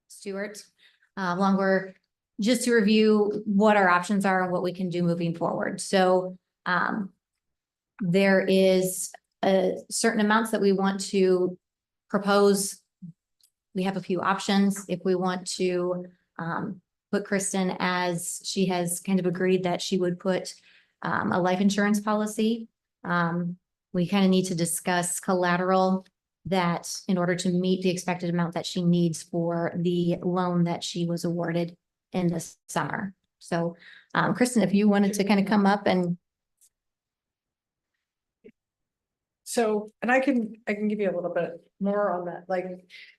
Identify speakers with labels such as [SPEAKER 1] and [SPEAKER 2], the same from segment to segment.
[SPEAKER 1] Stewart, longer, just to review what our options are and what we can do moving forward. So there is a certain amounts that we want to propose. We have a few options. If we want to put Kristen, as she has kind of agreed that she would put a life insurance policy. We kind of need to discuss collateral that in order to meet the expected amount that she needs for the loan that she was awarded in the summer. So, Kristen, if you wanted to kind of come up and.
[SPEAKER 2] So, and I can give you a little bit more on that, like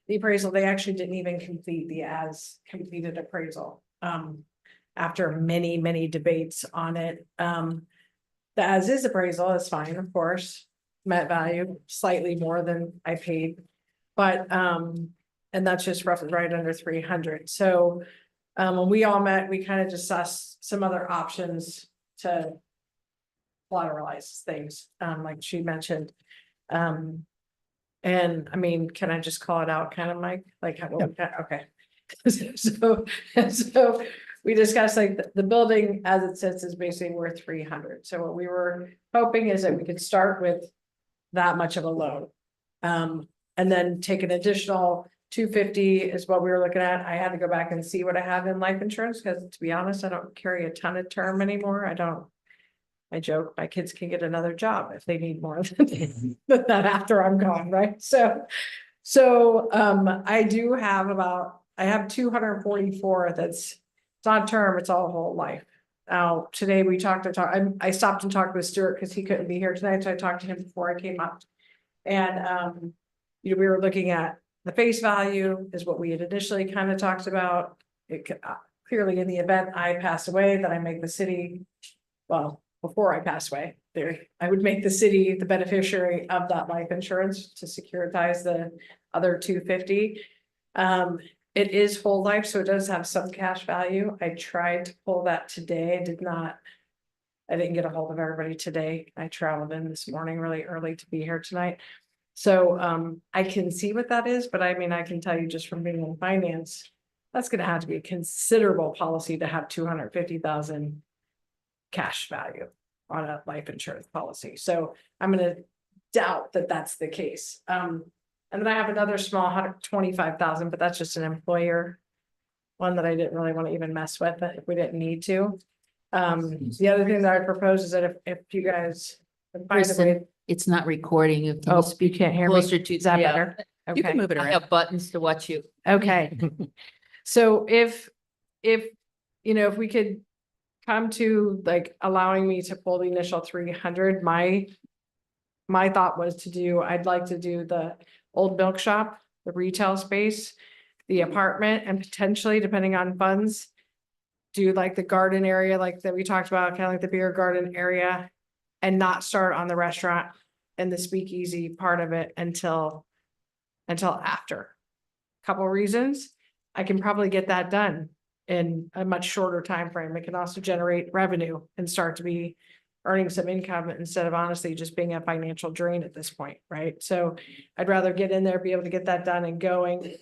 [SPEAKER 2] the appraisal, they actually didn't even complete the as completed appraisal. After many, many debates on it, the as is appraisal is fine, of course, met value slightly more than I paid. But, and that's just roughly right under 300. So, when we all met, we kind of discussed some other options to collateralize things, like she mentioned. And I mean, can I just call it out kind of, Mike? Like, okay. So we discussed like the building as it sits is basically worth 300. So what we were hoping is that we could start with that much of a loan. And then take an additional 250 is what we were looking at. I had to go back and see what I have in life insurance, because to be honest, I don't carry a ton of term anymore. I joke, my kids can get another job if they need more than that after I'm gone, right? So I do have I have 244 it's not term, it's all whole life. Now, today we I stopped and talked with Stuart because he couldn't be here tonight, so I talked to him before I came up. And we were looking at the face value is what we had initially kind of talked about. It clearly in the event I pass away, that I make the city, well, before I pass away, I would make the city the beneficiary of that life insurance to securitize the other 250. It is whole life, so it does have some cash value. I tried to pull that today. I didn't get a hold of everybody today. I traveled in this morning really early to be here tonight. So I can see what that is, but I mean, I can tell you just from being in finance, that's going to have to be a considerable policy to have 250,000 cash value on a life insurance policy. So I'm going to doubt that that's the case. And then I have another small 125,000, but that's just an employer one that I didn't really want to even mess with if we didn't need to. The other thing that I propose is that if you guys can find a way.
[SPEAKER 3] It's not recording. You can
[SPEAKER 2] Oh,
[SPEAKER 3] speak
[SPEAKER 2] you can't hear me.
[SPEAKER 3] closer to.
[SPEAKER 2] Is that
[SPEAKER 3] yeah.
[SPEAKER 2] better?
[SPEAKER 3] You can
[SPEAKER 2] Okay.
[SPEAKER 3] move it around. I have buttons to watch you.
[SPEAKER 2] Okay. So if if we could come to like allowing me to pull the initial 300, my thought was I'd like to do the old milk shop, the retail space, the apartment, and potentially, depending on funds, do like the garden area, like that we talked about, kind of like the beer garden area, and not start on the restaurant and the speakeasy part of it until after. Couple reasons. I can probably get that done in a much shorter time frame. It can also generate revenue and start to be earning some income instead of honestly just being a financial drain at this point, right? So I'd rather get in there, be able to get that done and going,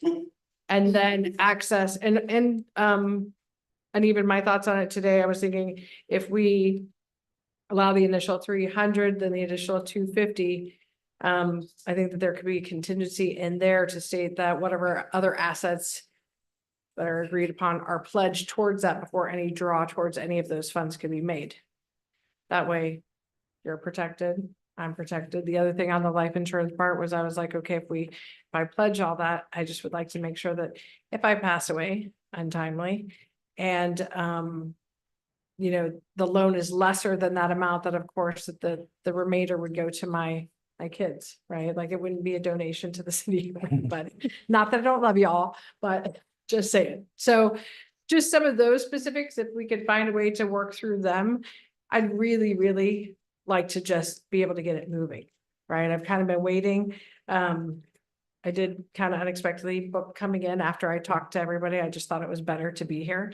[SPEAKER 2] and then access and even my thoughts on it today, I was thinking if we allow the initial 300, then the additional 250, I think that there could be contingency in there to state that whatever other assets that are agreed upon are pledged towards that before any draw towards any of those funds can be made. That way you're protected, I'm protected. The other thing on the life insurance part was I was like, okay, if I pledge all that, I just would like to make sure that if I pass away untimely and, the loan is lesser than that amount, that of course that the remainder would go to my kids, right? Like it wouldn't be a donation to the city, but not that I don't love y'all, but just saying. So just some of those specifics, if we could find a way to work through them, I'd really, really like to just be able to get it moving, right? I've kind of been waiting. I did kind of unexpectedly book coming in after I talked to everybody. I just thought it was better to be here.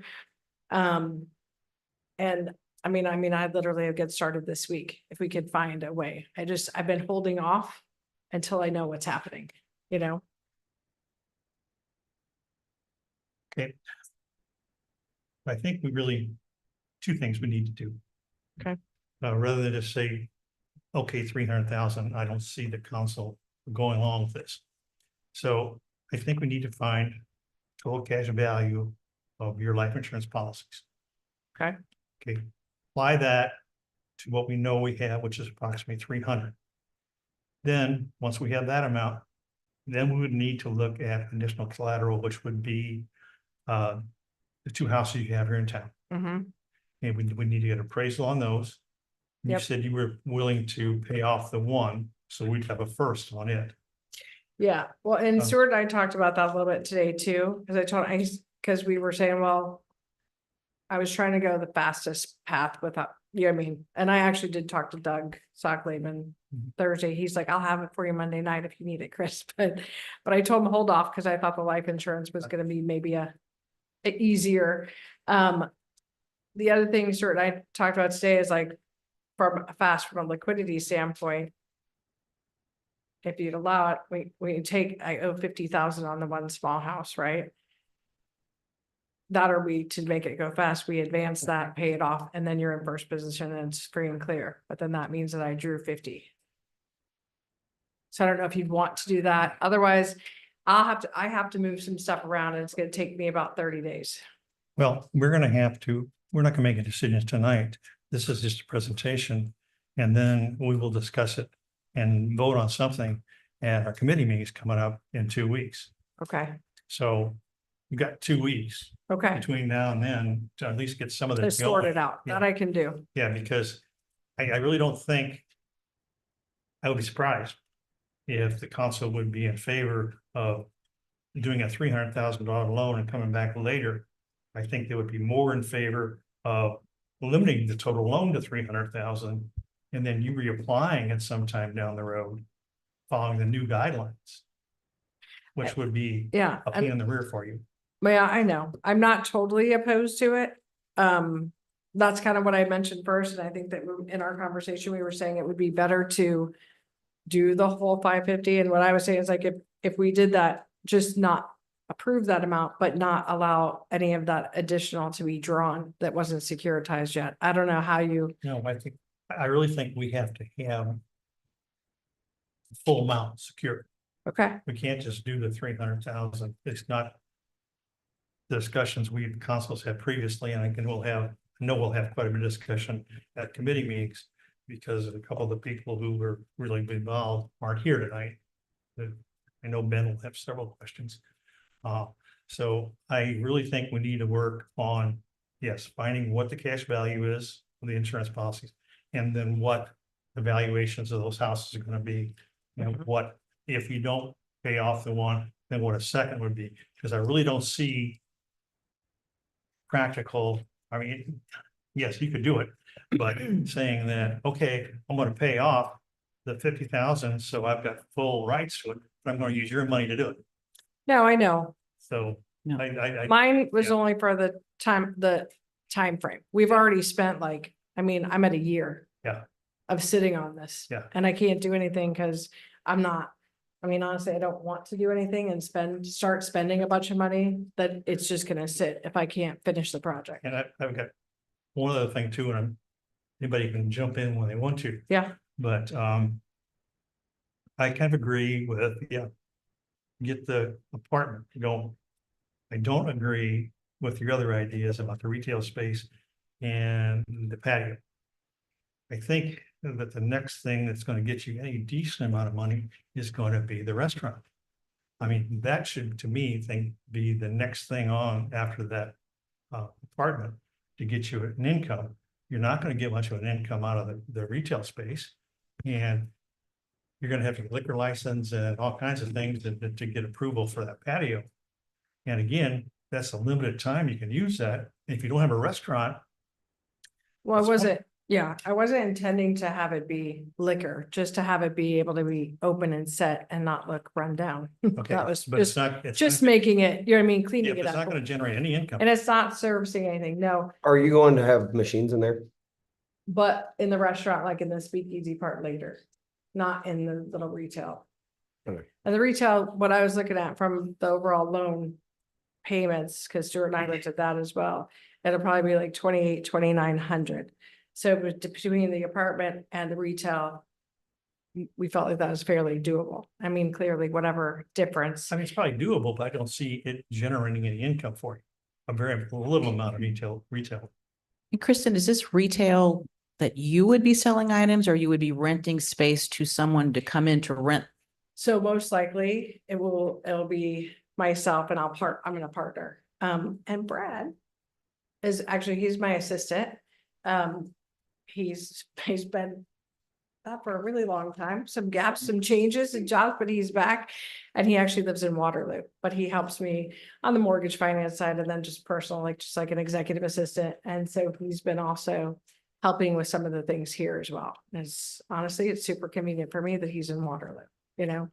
[SPEAKER 2] And I mean, I literally would get started this week if we could find a way. I've been holding off until I know what's happening,
[SPEAKER 4] Okay. I think we really, two things we need to do.
[SPEAKER 2] Okay.
[SPEAKER 4] Rather than just say, okay, 300,000, I don't see the council going along with this. So I think we need to find total cash value of your life insurance policies.
[SPEAKER 2] Okay.
[SPEAKER 4] Okay, apply that to what we know we have, which is approximately 300. Then, once we have that amount, then we would need to look at additional collateral, which would be the two houses you have here in town.
[SPEAKER 2] Mhm.
[SPEAKER 4] And we need to get appraisal on those. You
[SPEAKER 2] Yep.
[SPEAKER 4] said you were willing to pay off the one, so we'd have a first on it.
[SPEAKER 2] Yeah, well, and
[SPEAKER 4] Um,
[SPEAKER 2] Stuart and I talked about that a little bit today too, because we were saying, well. I was trying to go the fastest path without, you know what I mean? And I actually did talk to Doug Sockleben
[SPEAKER 4] Mhm.
[SPEAKER 2] Thursday. He's like, I'll have it for you Monday night if you need it, Chris. But I told him hold off because I thought the life insurance was gonna be maybe a easier. The other thing Stuart and I talked about today is like from a liquidity standpoint. If you'd allow it, we take, I owe 50,000 on the one small house, right? That or we, to make it go fast, we advance that, pay it off, and then you're in first position and it's free and clear, but then that means that I drew 50. So I don't know if you'd want to do that, otherwise I have to move some stuff around and it's gonna take me about 30 days.
[SPEAKER 4] Well, we're not gonna make a decision tonight. This is just a presentation. And then we will discuss it and vote on something at our committee meetings coming up in 2 weeks.
[SPEAKER 2] Okay,
[SPEAKER 4] So you've got 2 weeks
[SPEAKER 2] okay,
[SPEAKER 4] between now and then to at least get some of
[SPEAKER 2] to
[SPEAKER 4] this
[SPEAKER 2] sort
[SPEAKER 4] going.
[SPEAKER 2] it out, that
[SPEAKER 4] Yeah.
[SPEAKER 2] I can do.
[SPEAKER 4] Yeah, because I really don't think I would be surprised if the council would be in favor of doing a $300,000 loan and coming back later. I think they would be more in favor of limiting the total loan to 300,000 and then you reapplying it sometime down the road, following the new guidelines, which would be
[SPEAKER 2] Yeah,
[SPEAKER 4] a pain in the rear for you.
[SPEAKER 2] yeah, I know, I'm not totally opposed to it. That's kind of what I mentioned first, and I think that in our conversation, we were saying it would be better to do the whole 550, and what I was saying is like, if we did that, just not approve that amount, but not allow any of that additional to be drawn that wasn't securitized yet. I don't know how you,
[SPEAKER 4] No, I really think we have to have the full amount secured.
[SPEAKER 2] okay,
[SPEAKER 4] We can't just do the 300,000. It's not the discussions we councils had previously, and I know we'll have quite a bit of discussion at committee meetings because a couple of the people who were really involved aren't here tonight. I know Ben will have several questions. So I really think we need to work on, yes, finding what the cash value is of the insurance policies. And then what the valuations of those houses are gonna be, you know,
[SPEAKER 2] Mhm.
[SPEAKER 4] what, if you don't pay off the one, then what a second would be, because I really don't see practical, I mean, yes, you could do it, but saying that, okay, I'm gonna pay off the 50,000, so I've got full rights to it, but I'm gonna use your money to do it.
[SPEAKER 2] no, I know,
[SPEAKER 4] So
[SPEAKER 3] No.
[SPEAKER 4] I
[SPEAKER 2] mine was
[SPEAKER 4] Yeah.
[SPEAKER 2] only for the time frame. We've already spent like, I mean, I'm at a year.
[SPEAKER 4] Yeah.
[SPEAKER 2] Of sitting on this.
[SPEAKER 4] Yeah.
[SPEAKER 2] And I can't do anything because I'm not, I mean, honestly, I don't want to do anything and start spending a bunch of money that it's just gonna sit if I can't finish the project.
[SPEAKER 4] And I've got one other thing too, and anybody can jump in when they want to,
[SPEAKER 2] Yeah,
[SPEAKER 4] but I kind of agree with, yeah, get the apartment going. I don't agree with your other ideas about the retail space and the patio. I think that the next thing that's gonna get you any decent amount of money is gonna be the restaurant. I mean, that should, to me, be the next thing on after that apartment to get you an income. You're not gonna get much of an income out of the retail space. And you're gonna have a liquor license and all kinds of things to get approval for that patio. And again, that's a limited time you can use that. If you don't have a restaurant,
[SPEAKER 2] well, I
[SPEAKER 4] That's fine.
[SPEAKER 2] wasn't, yeah, I wasn't intending to have it be liquor, just to have it be able to be open and set and not look run down.
[SPEAKER 4] okay,
[SPEAKER 2] That was
[SPEAKER 4] but it's
[SPEAKER 2] just,
[SPEAKER 4] not, it's
[SPEAKER 2] just
[SPEAKER 4] not,
[SPEAKER 2] making it, you know what I mean,
[SPEAKER 4] yeah,
[SPEAKER 2] cleaning
[SPEAKER 4] but
[SPEAKER 2] it
[SPEAKER 4] it's not
[SPEAKER 2] up.
[SPEAKER 4] gonna generate any income.
[SPEAKER 2] And it's not servicing anything, no,
[SPEAKER 5] Are you going to have machines in there?
[SPEAKER 2] but in the restaurant, like in the speakeasy part later, not in the little retail.
[SPEAKER 5] Okay.
[SPEAKER 2] And the retail, what I was looking at from the overall loan payments, because Stuart and I looked at that as well. It'll probably be like 2,900. So between the apartment and the retail, we felt like that was fairly doable. I mean, clearly, whatever difference.
[SPEAKER 4] I mean, it's probably doable, but I don't see it generating any income for you. A very little amount of retail.
[SPEAKER 6] And Kristen, is this retail that you would be selling items or you would be renting space to someone to come in to rent?
[SPEAKER 2] So most likely it'll be myself and I'm gonna partner. And Brad is actually, he's my assistant. He's been that for a really long time, some gaps, some changes in jobs, but he's back. And he actually lives in Waterloo, but he helps me on the mortgage finance side and then just personal, just like an executive assistant. And so he's been also helping with some of the things here as well. It's honestly, it's super convenient for me that he's in Waterloo, you know?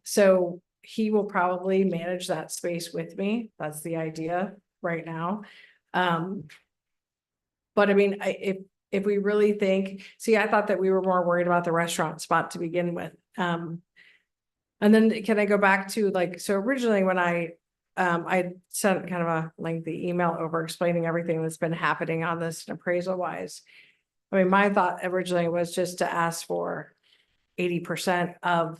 [SPEAKER 2] So he will probably manage that space with me. That's the idea right now. But I mean, if we really think, see, I thought that we were more worried about the restaurant spot to begin with. And then can I go back to so originally when I sent kind of a lengthy email over explaining everything that's been happening on this appraisal wise. I mean, my thought originally was just to ask for 80% of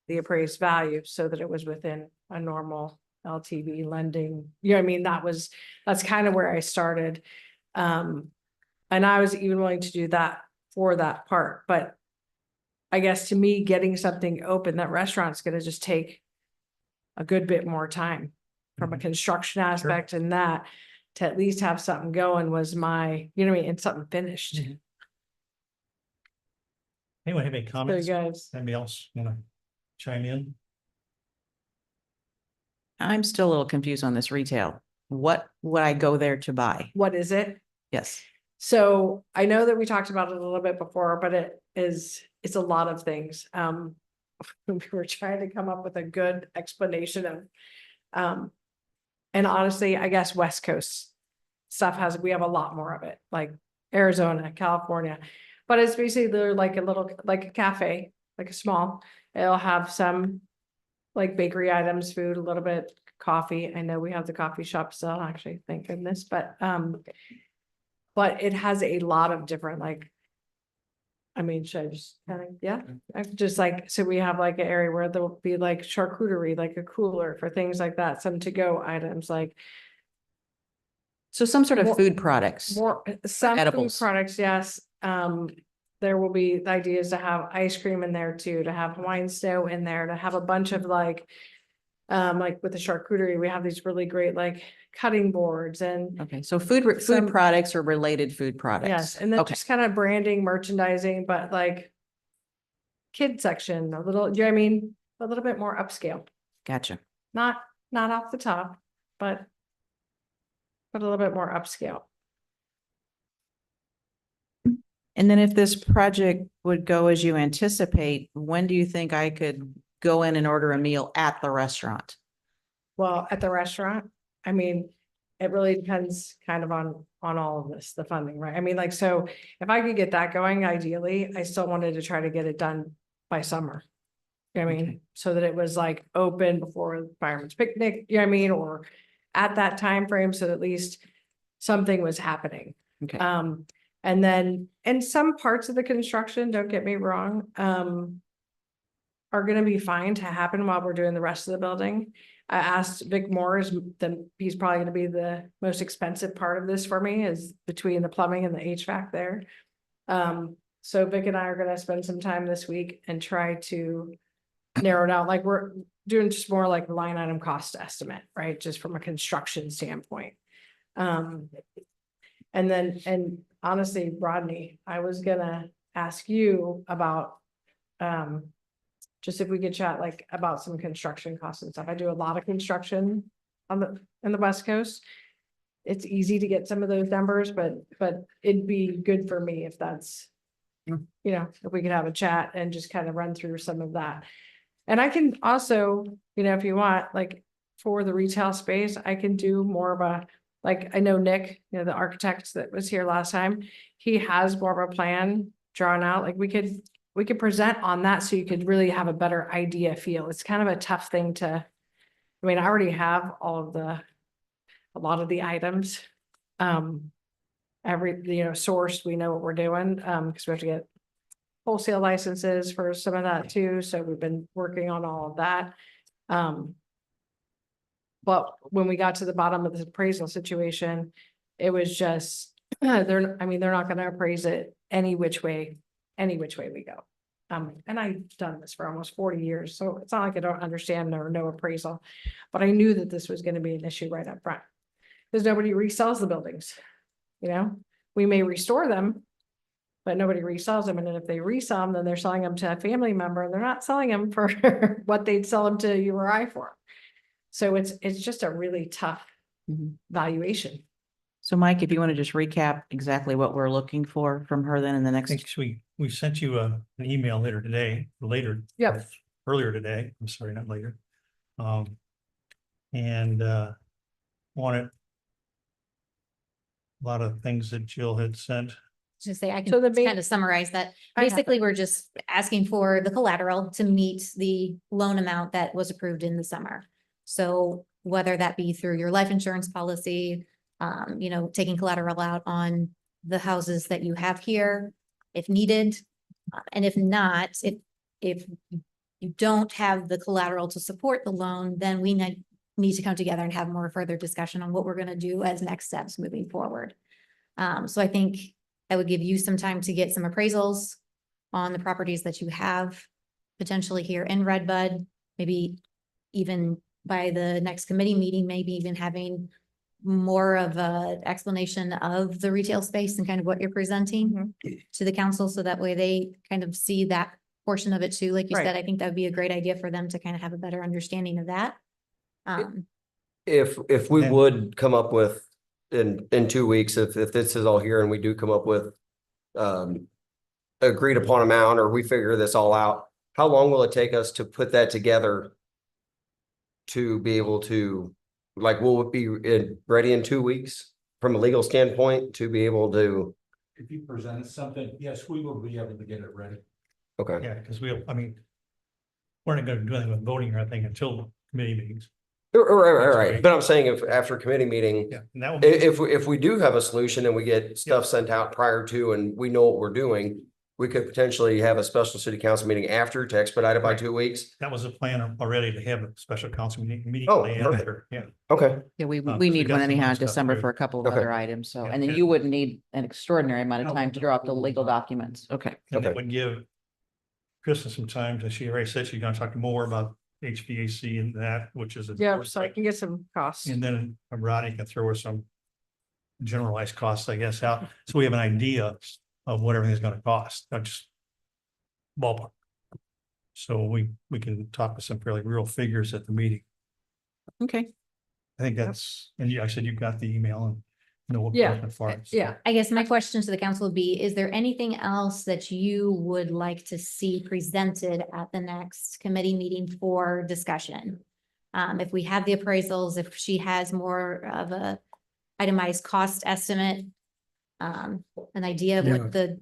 [SPEAKER 2] the appraised value so that it was within a normal LTV lending. You know what I mean? That's kind of where I started. And I was even willing to do that for that part, but I guess to me, getting something open, that restaurant's gonna just take a good bit more time from a construction aspect and that to at least have something going was my, you know what I mean, and something finished.
[SPEAKER 4] Anyone have any
[SPEAKER 2] So you
[SPEAKER 4] comments?
[SPEAKER 2] guys,
[SPEAKER 4] Anybody else wanna chime in?
[SPEAKER 6] I'm still a little confused on this retail. What would I go there to buy?
[SPEAKER 2] what is it?
[SPEAKER 6] Yes.
[SPEAKER 2] So I know that we talked about it a little bit before, but it's a lot of things. We were trying to come up with a good explanation of, and honestly, I guess West Coast stuff we have a lot more of it, like Arizona, California. But it's basically they're like a cafe, like a small, it'll have some like bakery items, food, a little bit coffee. I know we have the coffee shop still, actually, thank goodness, but it has a lot of different I mean, should I just kind of, yeah, I just so we have an area where there'll be charcuterie, a cooler for things like that, some to-go items
[SPEAKER 6] So some sort of
[SPEAKER 2] More-
[SPEAKER 6] food products.
[SPEAKER 2] some food
[SPEAKER 6] edibles.
[SPEAKER 2] products, yes. There will be the ideas to have ice cream in there too, to have Hawaiian snow in there, to have a bunch of with the charcuterie, we have these really great cutting boards and
[SPEAKER 6] Okay, so food
[SPEAKER 2] Some-
[SPEAKER 6] products or related food products.
[SPEAKER 2] yes, and then
[SPEAKER 6] Okay,
[SPEAKER 2] just kind of branding, merchandising, but kid section, a little, you know what I mean? A little bit more upscale,
[SPEAKER 6] gotcha.
[SPEAKER 2] not off the top, but a little bit more upscale.
[SPEAKER 6] And then if this project would go as you anticipate, when do you think I could go in and order a meal at the restaurant?
[SPEAKER 2] Well, at the restaurant, I mean, it really depends kind of on all of this, the funding, right? I mean, so if I could get that going, ideally, I still wanted to try to get it done by summer. You know what I mean?
[SPEAKER 6] Okay.
[SPEAKER 2] So that it was open before fireman's picnic, you know what I mean? Or at that time frame, so at least something was happening.
[SPEAKER 6] Okay.
[SPEAKER 2] And then, and some parts of the construction, don't get me wrong, are gonna be fine to happen while we're doing the rest of the building. I asked Vic Moore, he's probably gonna be the most expensive part of this for me, is between the plumbing and the HVAC there. So Vic and I are gonna spend some time this week and try to narrow it out, we're doing just more line item cost estimate, right? Just from a construction standpoint. And honestly, Rodney, I was gonna ask you about, just if we could chat about some construction costs and stuff. I do a lot of construction in the West Coast. It's easy to get some of those numbers, but it'd be good for me if that's,
[SPEAKER 6] Mm.
[SPEAKER 2] If we could have a chat and just kind of run through some of that. And I can also, if you want, for the retail space, I can do more of a, I know Nick, the architect that was here last time, he has more of a plan drawn out. We could present on that so you could really have a better idea feel. It's kind of a tough thing to I mean, I already have a lot of the items. Sourced, we know what we're doing, because we have to get wholesale licenses for some of that too, so we've been working on all of that. But when we got to the bottom of the appraisal situation, it was just, they're not gonna appraise it any which way we go. And I've done this for almost 40 years, so it's not like I don't understand or know appraisal, but I knew that this was gonna be an issue right up front. Because nobody resells the buildings, we may restore them, but nobody resells them, and then if they resell them, then they're selling them to a family member, and they're not selling them for what they'd sell them to you or I for. So it's just a really tough
[SPEAKER 6] Mhm.
[SPEAKER 2] valuation.
[SPEAKER 6] So Mike, if you want to just recap exactly what we're looking for from her then in the
[SPEAKER 4] I
[SPEAKER 6] next,
[SPEAKER 4] think we sent you an email later today,
[SPEAKER 2] Yep.
[SPEAKER 4] earlier today, I'm sorry, not later. And wanted a lot of things that Jill had sent.
[SPEAKER 1] Just say, I
[SPEAKER 2] So the
[SPEAKER 1] can
[SPEAKER 2] main-
[SPEAKER 1] kind of summarize that.
[SPEAKER 2] I have
[SPEAKER 1] Basically, we're just asking for the collateral to meet the loan amount that was approved in the summer. So whether that be through your life insurance policy, taking collateral out on the houses that you have here, if needed. And if not, if you don't have the collateral to support the loan, then we need to come together and have more further discussion on what we're gonna do as next steps moving forward. So I think that would give you some time to get some appraisals on the properties that you have potentially here in Redbud, maybe even by the next committee meeting, maybe even having more of a explanation of the retail space and kind of what you're presenting to the council, so that way they kind of see that portion of it too. Like you
[SPEAKER 2] Right.
[SPEAKER 1] said, I think that would be a great idea for them to kind of have a better understanding of that.
[SPEAKER 5] If we
[SPEAKER 4] And-
[SPEAKER 5] would come up with in 2 weeks, if this is all here and we do come up with agreed upon amount, or we figure this all out, how long will it take us to put that together? To be able to, like, will it be ready in 2 weeks from a legal standpoint to be able to?
[SPEAKER 7] If you presented something, yes, we will be able to get it ready.
[SPEAKER 5] Okay,
[SPEAKER 4] Yeah, because we're not gonna do anything with voting or anything until committee meetings.
[SPEAKER 5] right, but I'm saying if after committee meeting,
[SPEAKER 4] Yeah, and that will be,
[SPEAKER 5] if we do have a solution and we get stuff sent out prior to and we know what we're doing, we could potentially have a special city council meeting after to expedite it by
[SPEAKER 4] Right.
[SPEAKER 5] 2 weeks.
[SPEAKER 4] that was a plan already to have a special council meeting.
[SPEAKER 5] Oh,
[SPEAKER 4] day
[SPEAKER 5] perfect.
[SPEAKER 4] after. Yeah,
[SPEAKER 5] Okay,
[SPEAKER 6] yeah, we
[SPEAKER 4] we
[SPEAKER 6] need
[SPEAKER 4] got
[SPEAKER 6] one
[SPEAKER 4] some
[SPEAKER 6] anyhow
[SPEAKER 4] other
[SPEAKER 6] in
[SPEAKER 4] stuff
[SPEAKER 6] December
[SPEAKER 4] too.
[SPEAKER 6] for a couple of
[SPEAKER 5] Okay.
[SPEAKER 6] other items. So,
[SPEAKER 4] Yeah,
[SPEAKER 6] and then
[SPEAKER 4] and-
[SPEAKER 6] you wouldn't need an extraordinary amount of
[SPEAKER 7] No,
[SPEAKER 6] time to draw up the legal documents. Okay.
[SPEAKER 4] and that
[SPEAKER 5] Okay.
[SPEAKER 4] would give Kristen some time, as she already said, she's gonna talk more about HVAC and that, which is.
[SPEAKER 2] Yeah, so I can get some costs.
[SPEAKER 4] And then Rodney can throw her some generalized costs, I guess, out, so we have an idea of what everything's gonna cost, not just ballpark. So we can talk with some fairly real figures at the meeting.
[SPEAKER 6] Okay.
[SPEAKER 4] I think that's, and I said you've got the email and know what.
[SPEAKER 2] Yeah,
[SPEAKER 4] we're looking for.
[SPEAKER 2] Yeah,
[SPEAKER 1] I guess my question to the council would be, is there anything else that you would like to see presented at the next committee meeting for discussion? If we have the appraisals, if she has more of a itemized cost estimate, an idea of
[SPEAKER 8] Yeah.
[SPEAKER 1] what the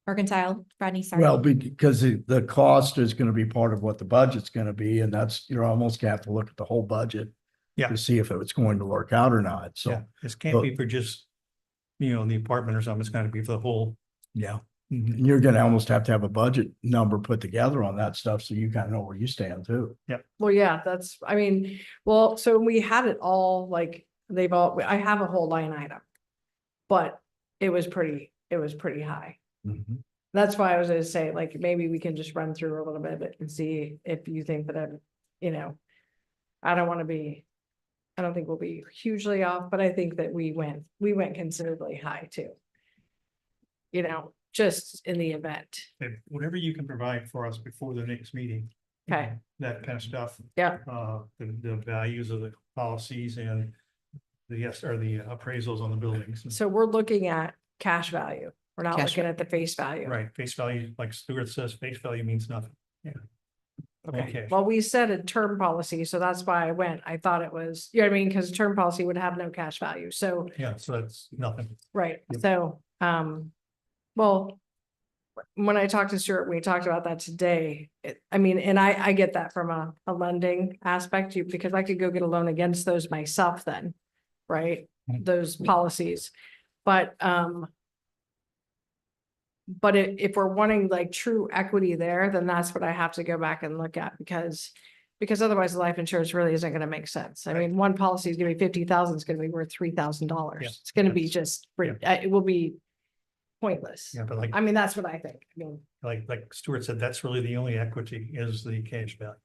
[SPEAKER 1] mercantile, Rodney, sorry.
[SPEAKER 8] Well, because the cost is gonna be part of what the budget's gonna be, and that's, you're almost gonna have to look at the whole budget.
[SPEAKER 4] Yeah.
[SPEAKER 8] To see if it's going to work out or not,
[SPEAKER 4] Yeah,
[SPEAKER 8] so,
[SPEAKER 4] this can't be for just, the apartment or something, it's gotta be for the whole.
[SPEAKER 8] yeah.
[SPEAKER 4] Mhm.
[SPEAKER 8] And you're gonna almost have to have a budget number put together on that stuff, so you kind of know where you stand too.
[SPEAKER 2] well, yeah, so we had it all, like, I have a whole line item. But it was pretty high.
[SPEAKER 4] Mhm.
[SPEAKER 2] That's why I was gonna say, like, maybe we can just run through a little bit of it and see if you think that I don't think we'll be hugely off, but I think that we went considerably high too. Just in the event.
[SPEAKER 4] Whatever you can provide for us before the next meeting.
[SPEAKER 2] Okay.
[SPEAKER 4] That kind of stuff.
[SPEAKER 2] Yeah.
[SPEAKER 4] The values of the policies and the appraisals on the buildings.
[SPEAKER 2] So we're looking at cash value. We're not
[SPEAKER 6] Cash
[SPEAKER 2] looking at the face value.
[SPEAKER 4] Right, face value, like Stuart says, face value means nothing.
[SPEAKER 2] Okay,
[SPEAKER 4] Okay.
[SPEAKER 2] well, we said a term policy, so that's why I went. I thought it was, because term policy would have no cash value. So,
[SPEAKER 4] Yeah, so that's nothing.
[SPEAKER 2] right,
[SPEAKER 4] Yep.
[SPEAKER 2] so, well, when I talked to Stuart, we talked about that today. I mean, and I get that from a lending aspect, because I could go get a loan against those myself then, right? Those policies, but if we're wanting like true equity there, then that's what I have to go back and look at, because otherwise the life insurance really isn't gonna make sense. I mean, one policy is gonna be 50,000, it's gonna be worth $3,000.
[SPEAKER 4] Yeah,
[SPEAKER 2] It's gonna be
[SPEAKER 4] that's-
[SPEAKER 2] just, it will be pointless.
[SPEAKER 4] Yeah, but like,
[SPEAKER 2] I mean, that's what I think. I mean,
[SPEAKER 4] like Stuart said, that's really the only equity is the cash value.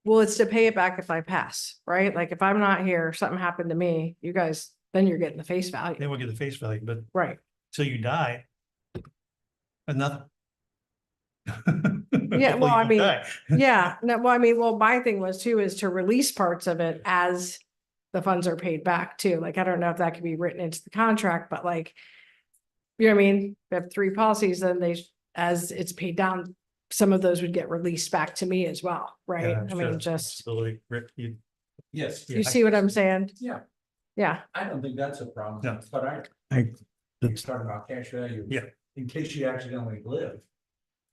[SPEAKER 2] well, it's to pay it back if I pass, right? Like if I'm not here, something happened to me, you guys, then you're getting the face value,
[SPEAKER 4] Then we'll get the face value, but
[SPEAKER 2] right?
[SPEAKER 4] till you die. Nothing.
[SPEAKER 2] Yeah, well, I mean, Yeah, no, well, I mean, well, my thing was too, is to release parts of it as the funds are paid back too. Like, I don't know if that could be written into the contract, but like, you know what I mean? We have 3 policies, then as it's paid down, some of those would get released back to me as well, right? I mean, just,
[SPEAKER 7] Yes.
[SPEAKER 2] you see what I'm saying?
[SPEAKER 7] Yeah,
[SPEAKER 2] Yeah,
[SPEAKER 7] I don't think that's a problem,
[SPEAKER 4] No.
[SPEAKER 7] but
[SPEAKER 8] I,
[SPEAKER 7] you're talking about cash value.
[SPEAKER 4] Yeah.
[SPEAKER 7] In case you accidentally live,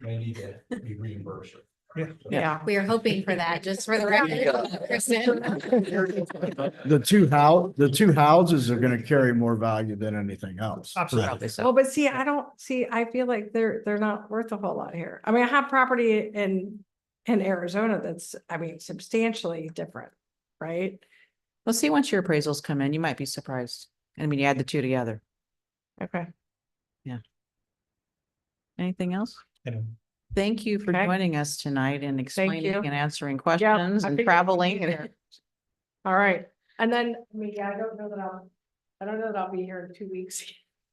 [SPEAKER 7] they need to be reimbursed.
[SPEAKER 4] Yeah.
[SPEAKER 2] yeah.
[SPEAKER 1] We are hoping for that, just for the record, Kristen.
[SPEAKER 8] the two houses are gonna carry more value than anything else.
[SPEAKER 4] Absolutely.
[SPEAKER 6] Probably so.
[SPEAKER 2] Well, but see, I feel like they're not worth a whole lot here. I mean, I have property in Arizona that's, I mean, substantially different, right?
[SPEAKER 6] We'll see once your appraisals come in, you might be surprised. I mean, you add the two together.
[SPEAKER 2] Okay.
[SPEAKER 6] Anything else?
[SPEAKER 4] You know,
[SPEAKER 6] Thank you for
[SPEAKER 2] Okay.
[SPEAKER 6] joining us tonight and explaining
[SPEAKER 2] you.
[SPEAKER 6] and answering
[SPEAKER 2] Yeah,
[SPEAKER 6] questions
[SPEAKER 2] I
[SPEAKER 6] and
[SPEAKER 2] figured you'd be
[SPEAKER 6] traveling.
[SPEAKER 2] here. All right, and then, I mean, yeah, I don't know that I'll be here in 2 weeks,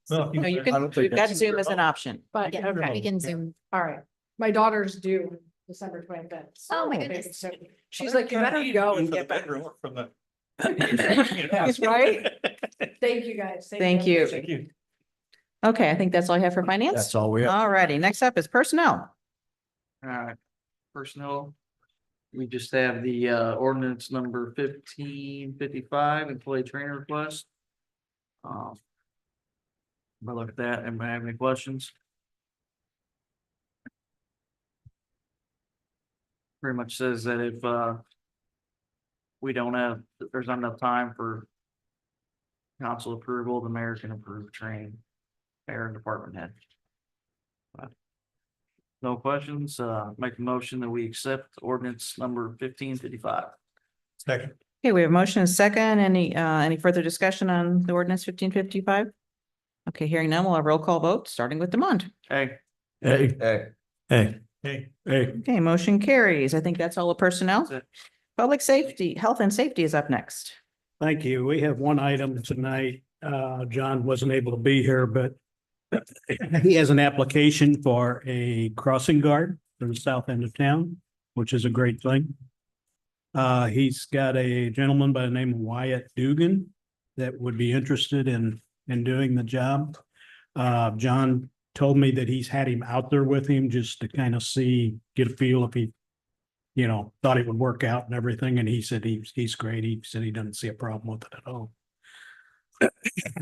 [SPEAKER 4] Well,
[SPEAKER 6] No, you
[SPEAKER 8] I
[SPEAKER 6] can,
[SPEAKER 8] don't think
[SPEAKER 6] we've got
[SPEAKER 8] that's-
[SPEAKER 6] Zoom as an option.
[SPEAKER 2] but,
[SPEAKER 1] Yeah,
[SPEAKER 2] okay,
[SPEAKER 1] We can Zoom.
[SPEAKER 2] all right. My daughter's due December 25th.
[SPEAKER 1] Oh, my
[SPEAKER 2] so-
[SPEAKER 1] goodness.
[SPEAKER 2] so She's like, you better go and
[SPEAKER 4] for the
[SPEAKER 2] get back.
[SPEAKER 4] bedroom or from the.
[SPEAKER 2] Right? Thank you, guys.
[SPEAKER 6] Thank you.
[SPEAKER 4] Thank you.
[SPEAKER 6] Okay, I think that's all I have for finance.
[SPEAKER 8] That's all we have.
[SPEAKER 6] All righty, next up is personnel.
[SPEAKER 9] Personnel. We just have the ordinance number 1555, employee training request. If I look at that, anybody have any questions? Pretty much says that if we don't have, there's not enough time for council approval, the mayor can approve training, mayor and department head. No questions, make a motion that we accept ordinance number 1555.
[SPEAKER 4] Second.
[SPEAKER 6] Okay, we have motion and second. Any further discussion on the ordinance 1555? Okay, hearing none, we'll have roll call vote, starting with Demond.
[SPEAKER 9] Hey,
[SPEAKER 8] Hey,
[SPEAKER 5] Hey,
[SPEAKER 8] hey,
[SPEAKER 4] Hey,
[SPEAKER 8] hey.
[SPEAKER 6] Okay, motion carries. I think that's all the personnel.
[SPEAKER 9] That's it.
[SPEAKER 6] Public safety, health and safety is up next.
[SPEAKER 10] Thank you. We have one item tonight. John wasn't able to be here, but he has an application for a crossing guard for the south end of town, which is a great thing. He's got a gentleman by the name of Wyatt Dugan that would be interested in doing the job. John told me that he's had him out there with him just to kind of see, get a feel if he, thought it would work out and everything. And he said he's great. He said he doesn't see a problem with it at all.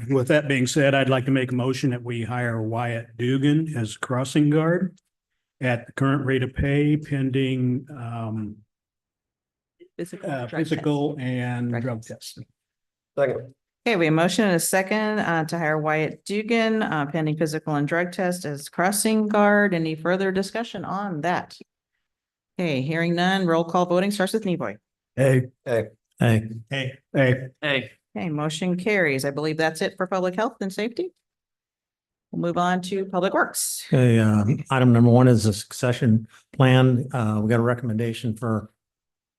[SPEAKER 10] With that being said, I'd like to make a motion that we hire Wyatt Dugan as crossing guard at the current rate of pay pending physical and
[SPEAKER 6] Drug
[SPEAKER 10] drug testing.
[SPEAKER 5] second,
[SPEAKER 6] Okay, we have motion and a second to hire Wyatt Dugan pending physical and drug test as crossing guard. Any further discussion on that? Okay, hearing none, roll call voting starts with Nevoy.
[SPEAKER 8] Hey,
[SPEAKER 5] hey,
[SPEAKER 8] hey,
[SPEAKER 4] hey,
[SPEAKER 8] hey.
[SPEAKER 9] hey,
[SPEAKER 6] Okay, motion carries. I believe that's it for public health and safety. We'll move on to public works.
[SPEAKER 11] Okay, item number 1 is a succession plan. We got a recommendation for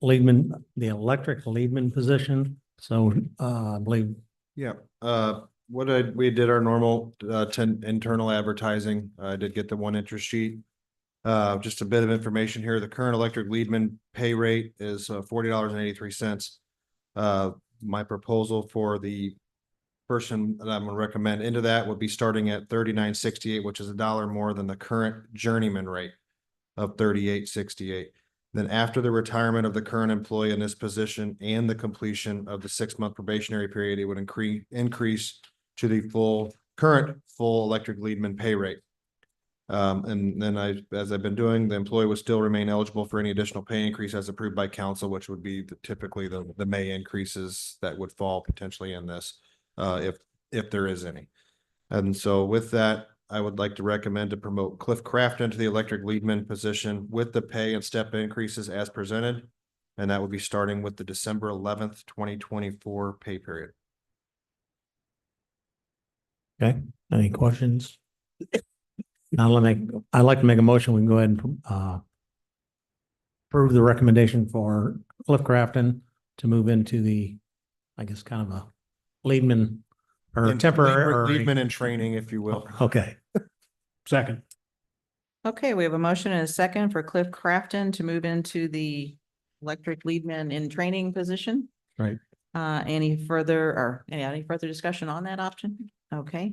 [SPEAKER 11] Leadman, the electric Leadman position. So, I believe,
[SPEAKER 12] Yeah, we did our normal, internal advertising. I did get the 1 interest sheet. Just a bit of information here. The current electric Leadman pay rate is $40.83. My proposal for the person that I'm gonna recommend into that would be starting at $39.68, which is $1 more than the current journeyman rate of $38.68. Then after the retirement of the current employee in this position and the completion of the 6-month probationary period, it would increase to the current full electric Leadman pay rate. And then as I've been doing, the employee would still remain eligible for any additional pay increase as approved by council, which would be typically the May increases that would fall potentially in this, if there is any. And so with that, I would like to recommend to promote Cliff Crafton to the electric leadman position with the pay and step increases as presented. And that would be starting with the December 11th, 2024 pay period.
[SPEAKER 11] Okay, any questions? Now I'd like to make a motion. We can go ahead and approve the recommendation for Cliff Crafton to move into the, I guess, kind of a leadman or temporary.
[SPEAKER 12] Leadman in training, if you will.
[SPEAKER 11] Okay,
[SPEAKER 10] Second.
[SPEAKER 6] Okay, we have a motion and a second for Cliff Crafton to move into the electric leadman in training position.
[SPEAKER 11] right.
[SPEAKER 6] Any further discussion on that option? Okay.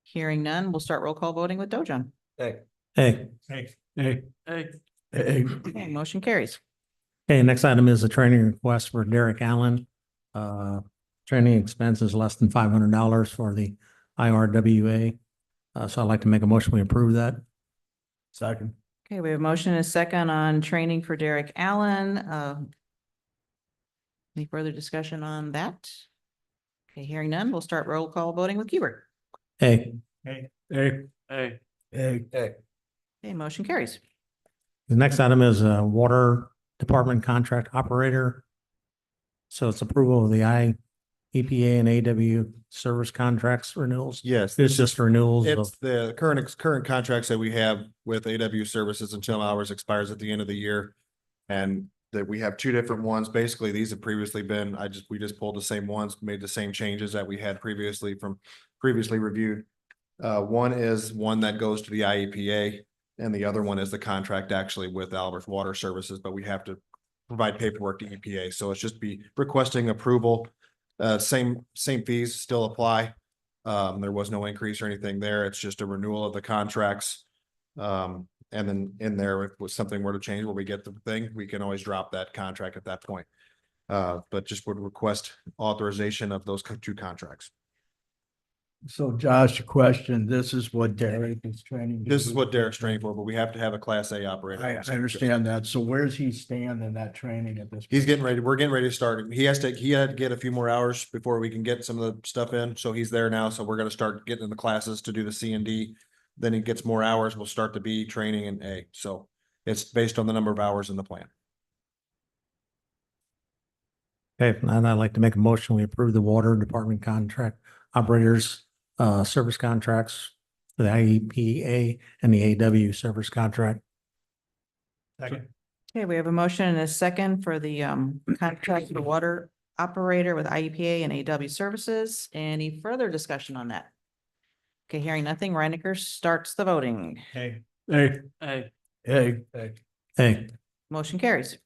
[SPEAKER 6] Hearing none, we'll start roll call voting with Dojon.
[SPEAKER 5] Hey,
[SPEAKER 11] Hey,
[SPEAKER 4] Hey,
[SPEAKER 10] Hey,
[SPEAKER 9] Hey,
[SPEAKER 6] Okay, motion carries.
[SPEAKER 11] okay, next item is a training request for Derek Allen. Training expense is less than $500 for the IRWA. So I'd like to make a motion. We approve that.
[SPEAKER 8] Second.
[SPEAKER 6] Okay, we have a motion and a second on training for Derek Allen. Any further discussion on that? Okay, hearing none, we'll start roll call voting with Hubert.
[SPEAKER 11] Hey,
[SPEAKER 4] hey,
[SPEAKER 10] hey,
[SPEAKER 9] hey,
[SPEAKER 8] Hey,
[SPEAKER 5] hey,
[SPEAKER 6] Okay, motion carries.
[SPEAKER 11] the next item is a water department contract operator. So it's approval of the EPA and AW service contracts renewals.
[SPEAKER 12] Yes.
[SPEAKER 11] It's just renewals
[SPEAKER 12] It's
[SPEAKER 11] of,
[SPEAKER 12] the current contracts that we have with AW Services until ours expires at the end of the year. And that we have two different ones. Basically, these have previously been, we just pulled the same ones, made the same changes that we had previously reviewed. One is one that goes to the IEPA and the other one is the contract actually with Albert Water Services, but we have to provide paperwork to EPA. So it's just be requesting approval. Same fees still apply. There was no increase or anything there. It's just a renewal of the contracts. And then in there, if something were to change where we get the thing, we can always drop that contract at that point. But just would request authorization of those two contracts.
[SPEAKER 8] so Josh, a question, this is what Derek is training. to
[SPEAKER 12] This is
[SPEAKER 8] do?
[SPEAKER 12] what Derek's training for, but we have to have a Class A operator.
[SPEAKER 8] I understand that. So where's he stand in that training at this?
[SPEAKER 12] He's
[SPEAKER 8] point?
[SPEAKER 12] getting ready. We're getting ready to start. He had to get a few more hours before we can get some of the stuff in. So he's there now. So we're gonna start getting in the classes to do the C&D. Then he gets more hours. We'll start the B training in A. So it's based on the number of hours in the plan.
[SPEAKER 11] okay, and I'd like to make a motion. We approve the water department contract operators, service contracts for the IEPA and the AW service contract.
[SPEAKER 4] second,
[SPEAKER 6] Okay, we have a motion and a second for the contract for water operator with IEPA and AW services. Any further discussion on that? Okay, hearing nothing, Reinecker starts the voting.
[SPEAKER 4] hey,
[SPEAKER 10] hey,
[SPEAKER 9] hey,
[SPEAKER 8] Hey,
[SPEAKER 11] Hey,
[SPEAKER 6] Motion carries.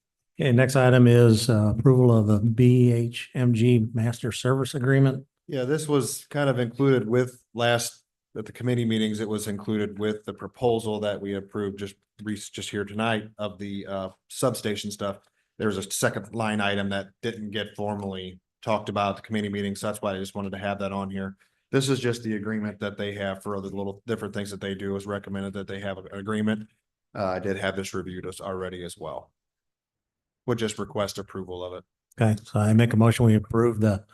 [SPEAKER 11] okay, next item is approval of the BHMG master service agreement.
[SPEAKER 12] Yeah, this was kind of included with at the committee meetings, it was included with the proposal that we approved just here tonight of the substation stuff. There's a second line item that didn't get formally talked about at the committee meeting, so that's why I just wanted to have that on here. This is just the agreement that they have for other little different things that they do. Is recommended that they have an agreement. I did have this reviewed already as well. Would just request approval of it.
[SPEAKER 11] Okay, so I make a motion. We approve the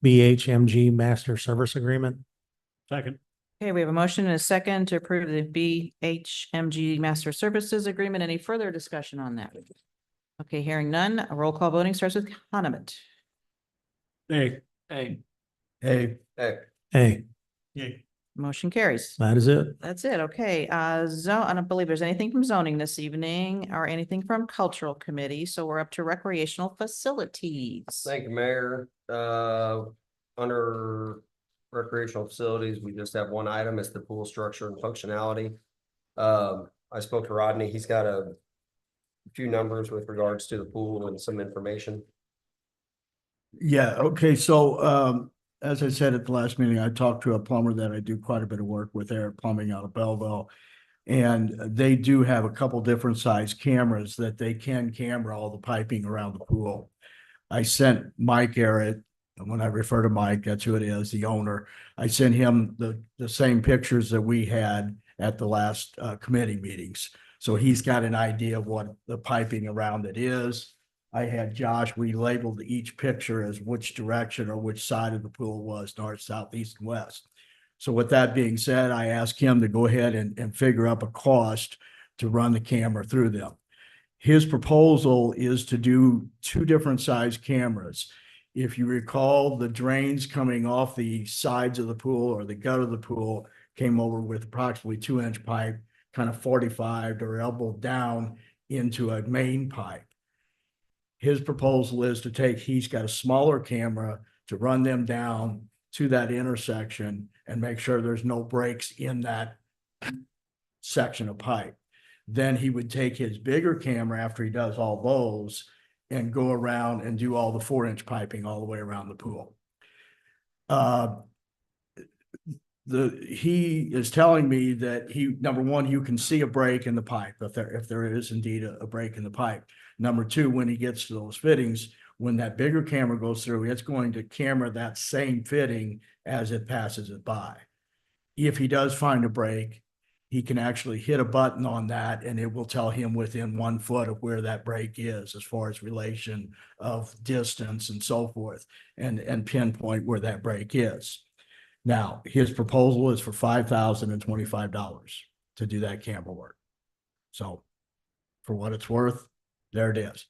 [SPEAKER 11] BHMG master service agreement.
[SPEAKER 10] second.
[SPEAKER 6] Okay, we have a motion and a second to approve the BHMG Master Services Agreement. Any further discussion on that? Okay, hearing none, a roll call voting starts with Hannah.
[SPEAKER 10] Hey,
[SPEAKER 9] hey,
[SPEAKER 8] hey,
[SPEAKER 5] hey,
[SPEAKER 11] Hey,
[SPEAKER 4] yeah,
[SPEAKER 6] Motion carries.
[SPEAKER 11] that is it.
[SPEAKER 6] That's it. Okay, I don't believe there's anything from zoning this evening or anything from cultural committee, so we're up to recreational facilities.
[SPEAKER 5] thank you, Mayor. Under recreational facilities, we just have one item, it's the pool structure and functionality. I spoke to Rodney, he's got a few numbers with regards to the pool and some information.
[SPEAKER 8] yeah, okay, so as I said at the last meeting, I talked to a plumber that I do quite a bit of work with there, plumbing out of Belleville. And they do have a couple different size cameras that they can camera all the piping around the pool. I sent Mike Garrett, and when I refer to Mike, that's who it is, the owner. I sent him the same pictures that we had, at the last committee meetings. So he's got an idea of what the piping around it is. I had Josh, we labeled each picture as which direction or which side of the pool was, north, south, east, and west. So with that being said, I asked him to go ahead and figure up a cost to run the camera through them. His proposal is to do two different size cameras. If you recall, the drains coming off the sides of the pool or the gut of the pool came over with approximately 2-inch pipe, kind of 45 or elbowed down into a main pipe. His proposal is to take, he's got a smaller camera to run them down to that intersection and make sure there's no breaks in that section of pipe. Then he would take his bigger camera after he does all those and go around and do all the 4-inch piping all the way around the pool. He is telling me that number one, you can see a break in the pipe if there is indeed a break in the pipe. Number two, when he gets to those fittings, when that bigger camera goes through, it's going to camera that same fitting as it passes it by. If he does find a break, he can actually hit a button on that and it will tell him within 1 foot of where that break is as far as relation of distance and so forth, and pinpoint where that break is. Now, his proposal is for $5,025 to do that camera work. So for what it's worth, there it is.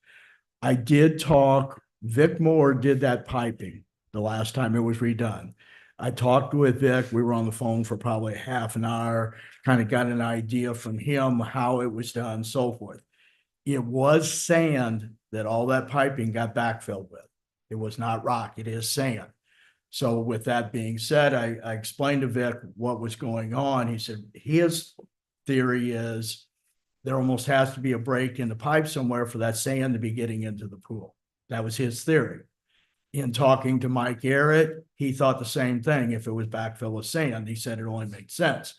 [SPEAKER 8] I did talk, Vic Moore did that piping the last time it was redone. I talked with Vic, we were on the phone for probably half an hour, kind of got an idea from him how it was done, so forth. It was sand that all that piping got backfilled with. It was not rock, it is sand. So with that being said, I explained to Vic what was going on. He said his theory is there almost has to be a break in the pipe somewhere for that sand to be getting into the pool. That was his theory. In talking to Mike Garrett, he thought the same thing. If it was backfill with sand, he said it only made sense.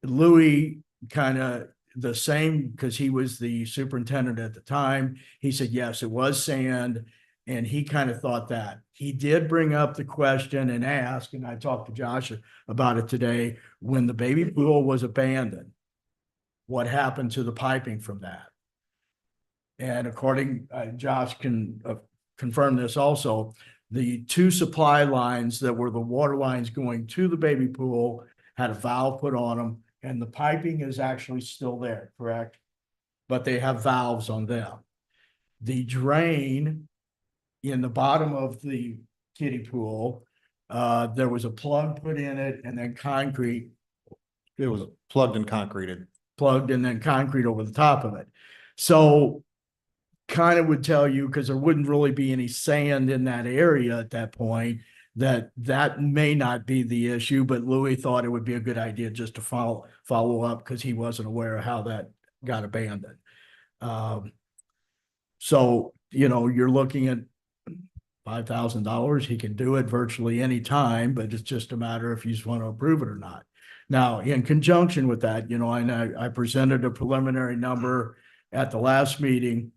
[SPEAKER 8] Louis kind of the same, because he was the superintendent at the time. He said, yes, it was sand. And he kind of thought that. He did bring up the question and ask, and I talked to Josh about it today, when the baby pool was abandoned, what happened to the piping from that? And according, Josh can confirm this also, the two supply lines that were the water lines going to the baby pool had a valve put on them, and the piping is actually still there, correct? But they have valves on them. The drain in the bottom of the kiddie pool, there was a plug put in it and then concrete.
[SPEAKER 12] It was plugged and concreted.
[SPEAKER 8] Plugged and then concrete over the top of it. So kind of would tell you, because there wouldn't really be any sand in that area at that point, that may not be the issue, but Louis thought it would be a good idea just to follow up because he wasn't aware of how that got abandoned. So, you know, you're looking at $5,000. He can do it virtually any time, but it's just a matter if you just want to approve it or not. Now, in conjunction with that, you know, I presented a preliminary number at the last meeting.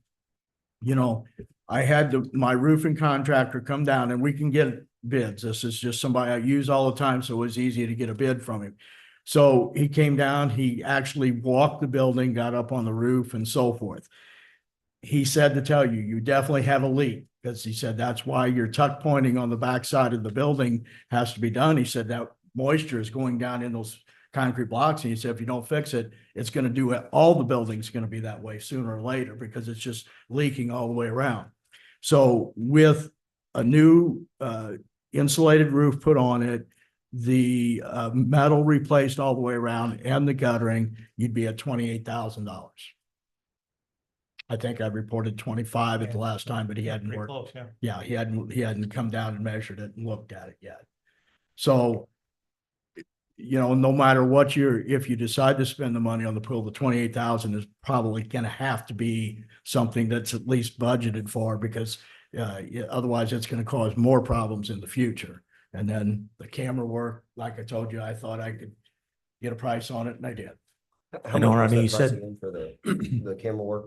[SPEAKER 8] You know, I had my roofing contractor come down, and we can get bids. This is just somebody I use all the time, so it was easy to get a bid from him. So he came down, he actually walked the building, got up on the roof and so forth. He said to tell you, you definitely have a leak, because he said that's why your tuck pointing on the backside of the building has to be done. He said that moisture is going down in those concrete blocks. And he said, if you don't fix it, it's going to do it. All the building's going to be that way sooner or later, because it's just leaking all the way around. So with a new insulated roof put on it, the metal replaced all the way around and the guttering, you'd be at $28,000. I think I reported 25 at the last time, but he hadn't
[SPEAKER 4] Pretty
[SPEAKER 8] worked.
[SPEAKER 4] close, yeah.
[SPEAKER 8] Yeah, he hadn't come down and measured it and looked at it yet. So, you know, no matter what if you decide to spend the money on the pool, the 28,000 is probably going to have to be something that's at least budgeted for, because otherwise it's going to cause more problems in the future. And then the camera work, like I told you, I thought I could get a price on it, and I did.
[SPEAKER 5] How
[SPEAKER 11] know,
[SPEAKER 5] much was
[SPEAKER 11] Ronnie,
[SPEAKER 5] that
[SPEAKER 11] you said-
[SPEAKER 5] pricing in for the camera work?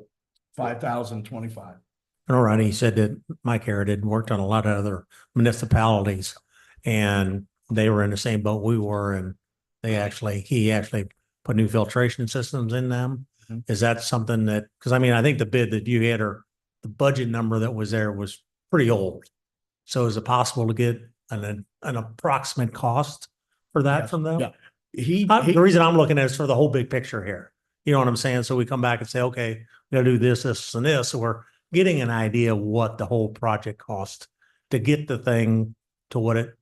[SPEAKER 8] $5,025.
[SPEAKER 11] I know Ronnie said that Mike Garrett had worked on a lot of other municipalities, and they were in the same boat we were, and He actually put new filtration systems in them.
[SPEAKER 8] Mhm.
[SPEAKER 11] Is that something that, because I mean, I think the bid that you had or the budget number that was there was pretty old. So is it possible to get an approximate cost for that
[SPEAKER 8] Yes,
[SPEAKER 11] from them?
[SPEAKER 8] yeah. He,
[SPEAKER 11] The reason I'm looking at it is for the whole big picture here. You know what I'm saying? So we come back and say, okay, we gotta do this, this and this. So we're getting an idea of what the whole project cost to get the thing to what it,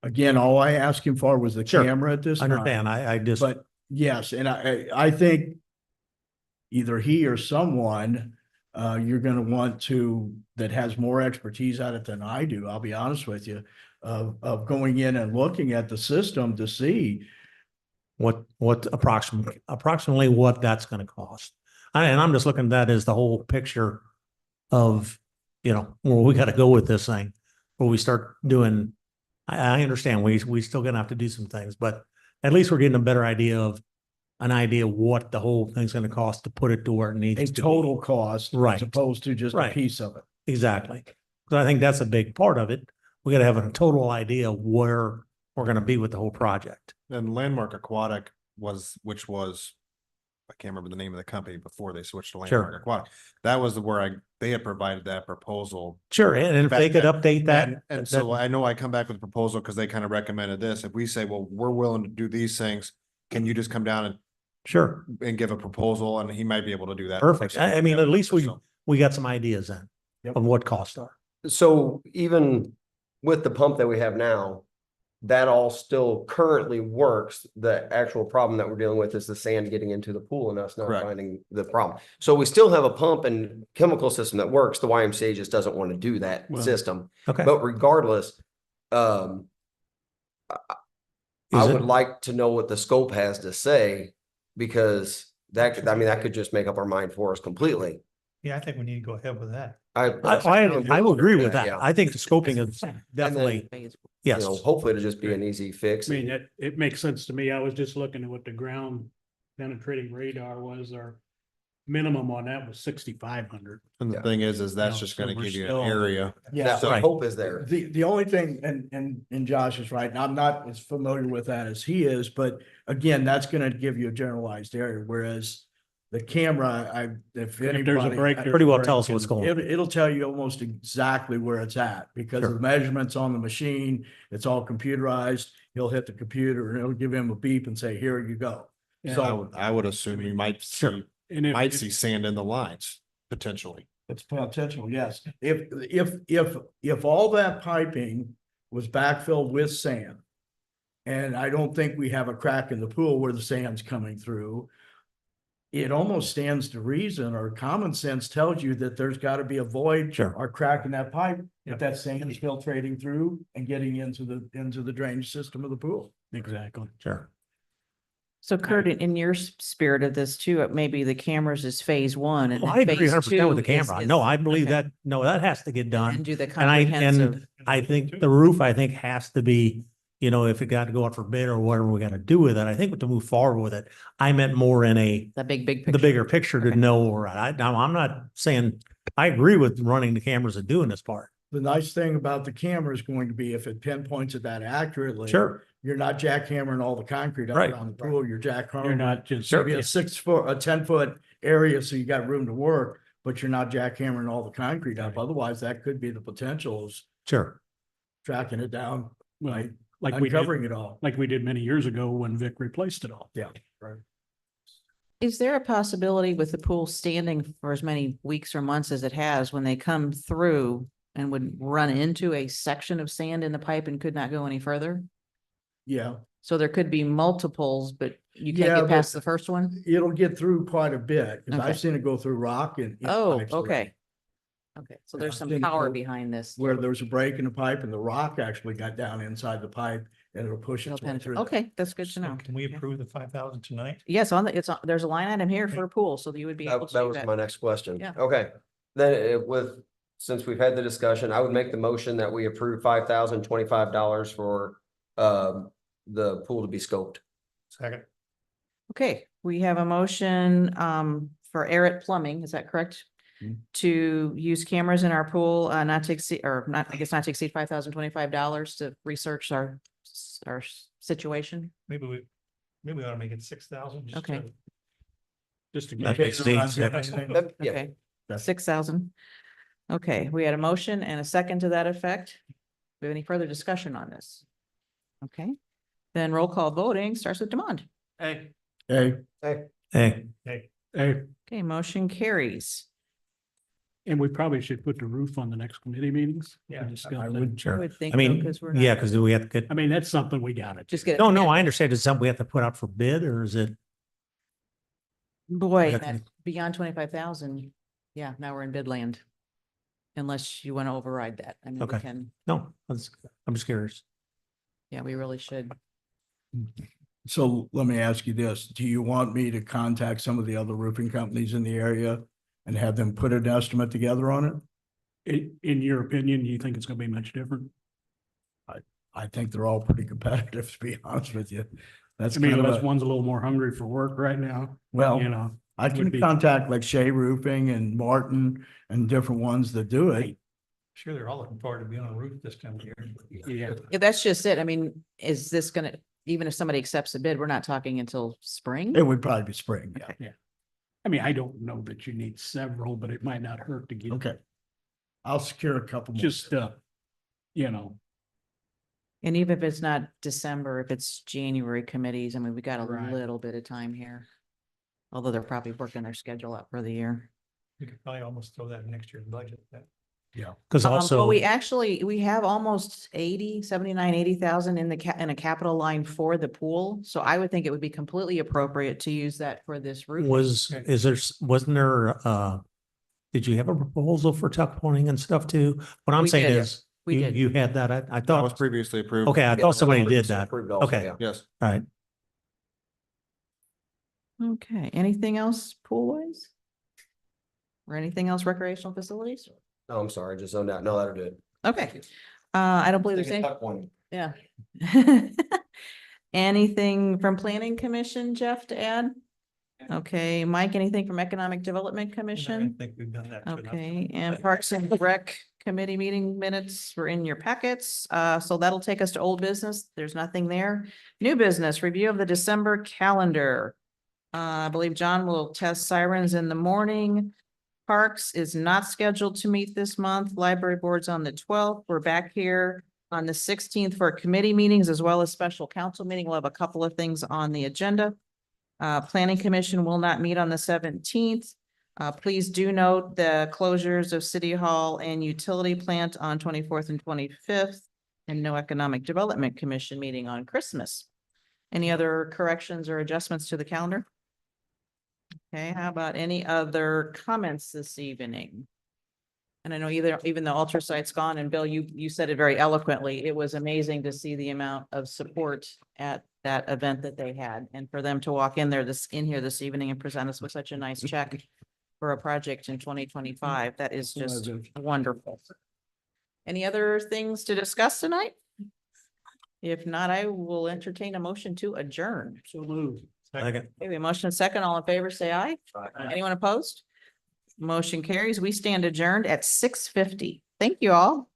[SPEAKER 8] again, all I asked him for was the
[SPEAKER 11] Sure.
[SPEAKER 8] camera at this
[SPEAKER 11] I
[SPEAKER 8] time.
[SPEAKER 11] understand. I just,
[SPEAKER 8] But yes, and I think either he or someone, you're gonna want to, that has more expertise at it than I do, I'll be honest with you, of going in and looking at the system to see.
[SPEAKER 11] what approximately what that's gonna cost. And I'm just looking at that as the whole picture of, you know, where we gotta go with this thing. Where we start doing, I understand we still gonna have to do some things, but at least we're getting a better idea of what the whole thing's gonna cost to put it to where it needs
[SPEAKER 8] A
[SPEAKER 11] to be.
[SPEAKER 8] total cost.
[SPEAKER 11] Right.
[SPEAKER 8] As opposed to just a
[SPEAKER 11] Right.
[SPEAKER 8] piece of it.
[SPEAKER 11] Exactly. So I think that's a big part of it. We gotta have a total idea of where we're gonna be with the whole project.
[SPEAKER 12] And Landmark Aquatic which was, I can't remember the name of the company before they switched to
[SPEAKER 11] Sure.
[SPEAKER 12] Landmark Aquatic. That was they had provided that proposal.
[SPEAKER 11] Sure, and if they could update that.
[SPEAKER 12] And so I know I come back with a proposal because they kind of recommended this. If we say, well, we're willing to do these things, can you just come down
[SPEAKER 11] Sure,
[SPEAKER 12] and give a proposal? And he might be able to do that.
[SPEAKER 11] perfect. I mean, at least
[SPEAKER 12] So-
[SPEAKER 11] we got some ideas then
[SPEAKER 8] Yep.
[SPEAKER 11] of what costs are.
[SPEAKER 5] So even with the pump that we have now, that all still currently works. The actual problem that we're dealing with is the sand getting into the pool and us not
[SPEAKER 12] Correct.
[SPEAKER 5] finding the problem. So we still have a pump and chemical system that works. The YMCA just doesn't want to do that
[SPEAKER 10] Well,
[SPEAKER 5] system.
[SPEAKER 11] Okay.
[SPEAKER 5] But regardless, I
[SPEAKER 11] Is
[SPEAKER 5] would
[SPEAKER 11] it,
[SPEAKER 5] like to know what the scope has to say, because that could just make up our mind for us completely.
[SPEAKER 4] Yeah, I think we need to go ahead with that.
[SPEAKER 11] I will agree with that.
[SPEAKER 5] Yeah.
[SPEAKER 11] I think the scoping is definitely,
[SPEAKER 5] You
[SPEAKER 11] yes.
[SPEAKER 5] know, hopefully it'll just be an easy fix.
[SPEAKER 10] I mean, it makes sense to me. I was just looking at what the ground penetrating radar was, our minimum on that was 6,500.
[SPEAKER 12] And the
[SPEAKER 5] Yeah.
[SPEAKER 12] thing is that's
[SPEAKER 10] No,
[SPEAKER 12] just
[SPEAKER 10] so
[SPEAKER 12] gonna
[SPEAKER 10] we're
[SPEAKER 12] give you
[SPEAKER 10] still-
[SPEAKER 12] an area.
[SPEAKER 8] Yeah.
[SPEAKER 5] That the
[SPEAKER 11] Right.
[SPEAKER 5] hope is there.
[SPEAKER 8] The only thing, and Josh is right, and I'm not as familiar with that as he is, but again, that's gonna give you a generalized area, whereas the camera, if
[SPEAKER 10] there's a
[SPEAKER 8] anybody.
[SPEAKER 10] break, there's
[SPEAKER 11] Pretty well tell us what's going on.
[SPEAKER 8] It'll tell you almost exactly where it's at, because
[SPEAKER 11] Sure.
[SPEAKER 8] the measurements on the machine, it's all computerized. He'll hit the computer and it'll give him a beep and say, here you go.
[SPEAKER 10] Yeah.
[SPEAKER 8] So
[SPEAKER 12] I would assume you might
[SPEAKER 11] Sure.
[SPEAKER 10] And
[SPEAKER 12] might
[SPEAKER 10] if,
[SPEAKER 12] see sand in the lines, potentially.
[SPEAKER 8] it's potential, yes. If all that piping was backfilled with sand, and I don't think we have a crack in the pool where the sand's coming through, it almost stands to reason, or common sense tells you that there's got to be a void
[SPEAKER 11] Sure.
[SPEAKER 8] or crack in that pipe, if that sand is filtrating through and getting into the drainage system of the pool.
[SPEAKER 10] exactly.
[SPEAKER 11] Sure.
[SPEAKER 6] So Kurt, in your spirit of this too, it may be the cameras is phase one and
[SPEAKER 11] Well,
[SPEAKER 6] then
[SPEAKER 11] I agree
[SPEAKER 6] phase
[SPEAKER 11] 100% with the
[SPEAKER 6] two is-
[SPEAKER 11] camera.
[SPEAKER 6] is-
[SPEAKER 11] No, I believe
[SPEAKER 6] okay.
[SPEAKER 11] that has to get done.
[SPEAKER 6] And do the
[SPEAKER 11] And
[SPEAKER 6] comprehensive.
[SPEAKER 11] I think the roof, I think has to be, you know, if it got to go out for bid or whatever we got to do with it, I think to move forward with it, I meant more in
[SPEAKER 6] The big
[SPEAKER 11] the
[SPEAKER 6] picture.
[SPEAKER 11] bigger picture to
[SPEAKER 6] Okay.
[SPEAKER 11] know, where now I'm not saying, I agree with running the cameras and doing this part.
[SPEAKER 8] The nice thing about the camera is going to be if it pinpoints it that accurately.
[SPEAKER 11] Sure.
[SPEAKER 8] You're not jackhammering all the concrete up
[SPEAKER 11] Right.
[SPEAKER 8] around the pool, you're jackhammering.
[SPEAKER 10] You're not just.
[SPEAKER 8] Maybe a 10-foot area, so you got room to work, but you're not jackhammering all the concrete up. Otherwise, that could be the potential of
[SPEAKER 11] Sure.
[SPEAKER 8] tracking it down,
[SPEAKER 10] Well,
[SPEAKER 8] by
[SPEAKER 10] like we did,
[SPEAKER 8] uncovering it all.
[SPEAKER 10] like we did many years ago when Vic replaced it all.
[SPEAKER 8] Yeah, right.
[SPEAKER 6] Is there a possibility with the pool standing for as many weeks or months as it has, when they come through and would run into a section of sand in the pipe and could not go any further?
[SPEAKER 8] Yeah,
[SPEAKER 6] So there could be multiples, but you can't
[SPEAKER 8] Yeah,
[SPEAKER 6] get past
[SPEAKER 8] but-
[SPEAKER 6] the first one?
[SPEAKER 8] it'll get through quite a bit, because
[SPEAKER 6] Okay.
[SPEAKER 8] I've seen it go through rock and.
[SPEAKER 6] Oh,
[SPEAKER 8] pipes already,
[SPEAKER 6] okay. Okay, so there's
[SPEAKER 8] I've
[SPEAKER 6] some
[SPEAKER 8] seen it
[SPEAKER 6] power
[SPEAKER 8] go-
[SPEAKER 6] behind this.
[SPEAKER 8] Where there was a break in the pipe and the rock actually got down inside the pipe and it'll push
[SPEAKER 6] It'll
[SPEAKER 8] its way
[SPEAKER 6] penetrate.
[SPEAKER 8] through.
[SPEAKER 6] Okay, that's good to
[SPEAKER 4] So
[SPEAKER 6] know.
[SPEAKER 4] can we approve the 5,000 tonight?
[SPEAKER 6] Yes, there's a line item here for a pool, so you would be able
[SPEAKER 5] That
[SPEAKER 6] to
[SPEAKER 5] that
[SPEAKER 6] do
[SPEAKER 5] was
[SPEAKER 6] that.
[SPEAKER 5] my next question.
[SPEAKER 6] Yeah.
[SPEAKER 5] Okay, then since we've had the discussion, I would make the motion that we approve $5,025 for the pool to be scoped.
[SPEAKER 4] Second.
[SPEAKER 6] Okay, we have a motion for Arit Plumbing, is that correct?
[SPEAKER 8] Mhm.
[SPEAKER 6] To use cameras in our pool, not to exceed, or not, I guess not to exceed $5,025 to research our situation.
[SPEAKER 4] Maybe we, maybe we ought to make it 6,000.
[SPEAKER 6] Okay.
[SPEAKER 10] Just to
[SPEAKER 11] That
[SPEAKER 10] get.
[SPEAKER 11] makes sense.
[SPEAKER 5] Yeah,
[SPEAKER 6] Okay,
[SPEAKER 8] That's-
[SPEAKER 6] 6,000. Okay, we had a motion and a second to that effect. Do we have any further discussion on this? Okay, then roll call voting starts with Demond.
[SPEAKER 9] Hey,
[SPEAKER 8] Hey,
[SPEAKER 11] Hey,
[SPEAKER 10] Hey,
[SPEAKER 6] Okay, motion carries.
[SPEAKER 10] and we probably should put the roof on the next committee meetings.
[SPEAKER 4] Yeah,
[SPEAKER 10] to discuss
[SPEAKER 8] I
[SPEAKER 10] that.
[SPEAKER 8] would,
[SPEAKER 6] I
[SPEAKER 11] sure.
[SPEAKER 6] would think
[SPEAKER 11] I
[SPEAKER 6] so,
[SPEAKER 11] mean,
[SPEAKER 6] because we're
[SPEAKER 11] yeah,
[SPEAKER 6] not,
[SPEAKER 11] because we have to get,
[SPEAKER 10] I mean, that's something we gotta.
[SPEAKER 6] just get it.
[SPEAKER 11] no, no, I understand. It's something we have to put out for bid or is it?
[SPEAKER 6] Boy,
[SPEAKER 11] Yeah.
[SPEAKER 6] that beyond 25,000, yeah, now we're in bid land. Unless you want to override that. I mean, we
[SPEAKER 11] Okay.
[SPEAKER 6] can,
[SPEAKER 11] No, I'm just curious.
[SPEAKER 6] yeah, we really should.
[SPEAKER 8] so let me ask you this, do you want me to contact some of the other roofing companies in the area and have them put an estimate together on it?
[SPEAKER 10] In your opinion, do you think it's gonna be much different?
[SPEAKER 8] I think they're all pretty competitive, to be honest with you. That's
[SPEAKER 10] I mean,
[SPEAKER 8] kind of
[SPEAKER 10] unless
[SPEAKER 8] a,
[SPEAKER 10] one's a little more hungry for work right now,
[SPEAKER 8] well,
[SPEAKER 10] you know.
[SPEAKER 8] I
[SPEAKER 10] would
[SPEAKER 8] can
[SPEAKER 10] be-
[SPEAKER 8] contact like Shea Roofing and Martin and different ones that do it.
[SPEAKER 4] Sure, they're all looking forward to being on a roof this time of year.
[SPEAKER 10] Yeah.
[SPEAKER 6] Yeah, that's just it. I mean, is this gonna, even if somebody accepts a bid, we're not talking until spring?
[SPEAKER 8] It would probably be spring, yeah.
[SPEAKER 10] I mean, I don't know that you need several, but it might not hurt to get.
[SPEAKER 8] Okay. I'll secure a couple more.
[SPEAKER 10] Just, you know,
[SPEAKER 6] And even if it's not December, if it's January committees, I mean, we got a
[SPEAKER 10] Right.
[SPEAKER 6] little bit of time here. Although they're probably working their schedule out for the year.
[SPEAKER 4] We could probably almost throw that in next year's budget.
[SPEAKER 11] Because
[SPEAKER 6] Well,
[SPEAKER 11] also,
[SPEAKER 6] we actually, we have almost 80,000 in the in a capital line for the pool. So I would think it would be completely appropriate to use that for this roof.
[SPEAKER 11] wasn't there, did you have a proposal for tuck pointing and stuff too? What I'm
[SPEAKER 6] We
[SPEAKER 11] saying
[SPEAKER 6] did.
[SPEAKER 11] is,
[SPEAKER 6] We did.
[SPEAKER 11] you had that, I
[SPEAKER 12] That was
[SPEAKER 11] thought,
[SPEAKER 12] previously approved.
[SPEAKER 11] okay, I thought somebody did that.
[SPEAKER 5] Approved also,
[SPEAKER 11] Okay.
[SPEAKER 5] yeah.
[SPEAKER 12] Yes.
[SPEAKER 11] All right.
[SPEAKER 6] Okay, anything else pool wise? Or anything else recreational facilities?
[SPEAKER 5] No, I'm sorry, just zoned out. No, that'll do it.
[SPEAKER 6] Okay, I don't believe there's
[SPEAKER 5] Take a
[SPEAKER 6] any,
[SPEAKER 5] tuck one.
[SPEAKER 6] yeah. Anything from planning commission, Jeff, to add? Okay, Mike, anything from economic development
[SPEAKER 4] I
[SPEAKER 6] commission?
[SPEAKER 4] think we've done that. to enough.
[SPEAKER 6] Okay, and Parks and Rec committee meeting minutes were in your packets. So that'll take us to old business. There's nothing there. New business, review of the December calendar. I believe John will test sirens in the morning. Parks is not scheduled to meet this month. Library board's on the 12th. We're back here on the 16th for committee meetings as well as special council meeting. We'll have a couple of things on the agenda. Planning commission will not meet on the 17th. Please do note the closures of City Hall and Utility Plant on 24th and 25th. And no Economic Development Commission meeting on Christmas. Any other corrections or adjustments to the calendar? Okay, how about any other comments this evening? And I know even though Ultrasite's gone, and Bill, you said it very eloquently, it was amazing to see the amount of support at that event that they had. And for them to walk in here this evening and present us with such a nice check for a project in 2025, that is just wonderful. Any other things to discuss tonight? If not, I will entertain a motion to adjourn.
[SPEAKER 10] so move.
[SPEAKER 11] Second.
[SPEAKER 6] Maybe a motion second, all in favor, say aye. Anyone opposed? Motion carries. We stand adjourned at 6:50. Thank you all.